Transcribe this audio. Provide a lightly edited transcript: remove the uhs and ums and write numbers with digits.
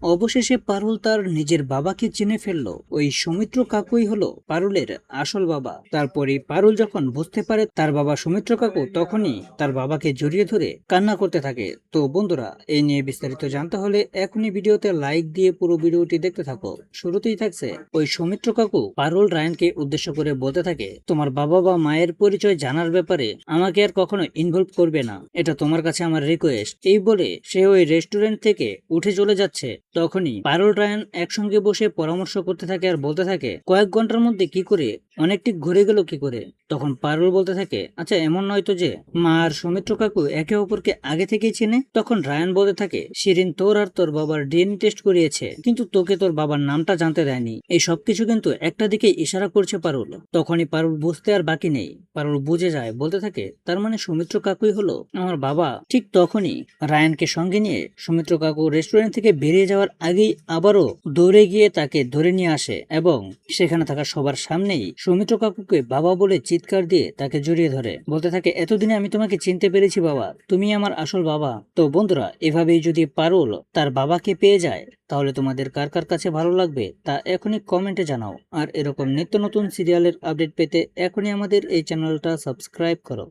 অবশেষে পারুল তার নিজের বাবাকে চিনে ফেললো। ওই সৌমিত্র কাকুই হলো পারুলের আসল বাবা। তারপরে পারুল যখন বুঝতে পারে তার বাবা সৌমিত্র কাকু, তখনই তার বাবাকে জড়িয়ে ধরে কান্না করতে থাকে। তো বন্ধুরা, এই নিয়ে বিস্তারিত জানতে হলে এখনই ভিডিওতে লাইক দিয়ে পুরো ভিডিওটি দেখতে থাকো। শুরুতেই থাকছে, ওই সৌমিত্র কাকু পারুল রায়ানকে উদ্দেশ্য করে বলতে থাকে, তোমার বাবা বা মায়ের পরিচয় জানার ব্যাপারে আমাকে আর কখনো ইনভলভ করবে না, এটা তোমার কাছে আমার রিকোয়েস্ট। এই বলে সে ওই রেস্টুরেন্ট থেকে উঠে চলে যাচ্ছে। তখনই পারুল রায়ান একসঙ্গে বসে পরামর্শ করতে থাকে আর বলতে থাকে, কয়েক ঘন্টার মধ্যে কি করে অনেকটি ঘুরে গেল কি করে। তখন পারুল বলতে থাকে, আচ্ছা এমন নয় তো যে মা আর সৌমিত্র কাকু একে অপরকে আগে থেকেই চেনে। তখন রায়ান বলতে থাকে, শিরিন তোর আর তোর বাবার ডিএনএ টেস্ট করিয়েছে, কিন্তু তোকে তোর বাবার নামটা জানতে দেয়নি। এই সবকিছু কিন্তু একটা দিকে ইশারা করছে পারুল। তখনই পারুল বুঝতে আর বাকি নেই, পারুল বুঝে যায়, বলতে থাকে, তার মানে সৌমিত্র কাকুই হলো আমার বাবা। ঠিক তখনই রায়ানকে সঙ্গে নিয়ে সৌমিত্র কাকু রেস্টুরেন্ট থেকে বেরিয়ে যাওয়ার আগেই আবারও দৌড়ে গিয়ে তাকে ধরে নিয়ে আসে এবং সেখানে থাকা সবার সামনেই সৌমিত্র কাকুকে বাবা বলে চিৎকার দিয়ে তাকে জড়িয়ে ধরে, বলতে থাকে, এতদিনে আমি তোমাকে চিনতে পেরেছি বাবা, তুমি আমার আসল বাবা। তো বন্ধুরা, এভাবেই যদি পারুল তার বাবাকে পেয়ে যায়, তাহলে তোমাদের কার কার কাছে ভালো লাগবে তা এখনই কমেন্টে জানাও। আর এরকম নিত্য নতুন সিরিয়ালের আপডেট পেতে এখনই আমাদের এই চ্যানেলটা সাবস্ক্রাইব করো।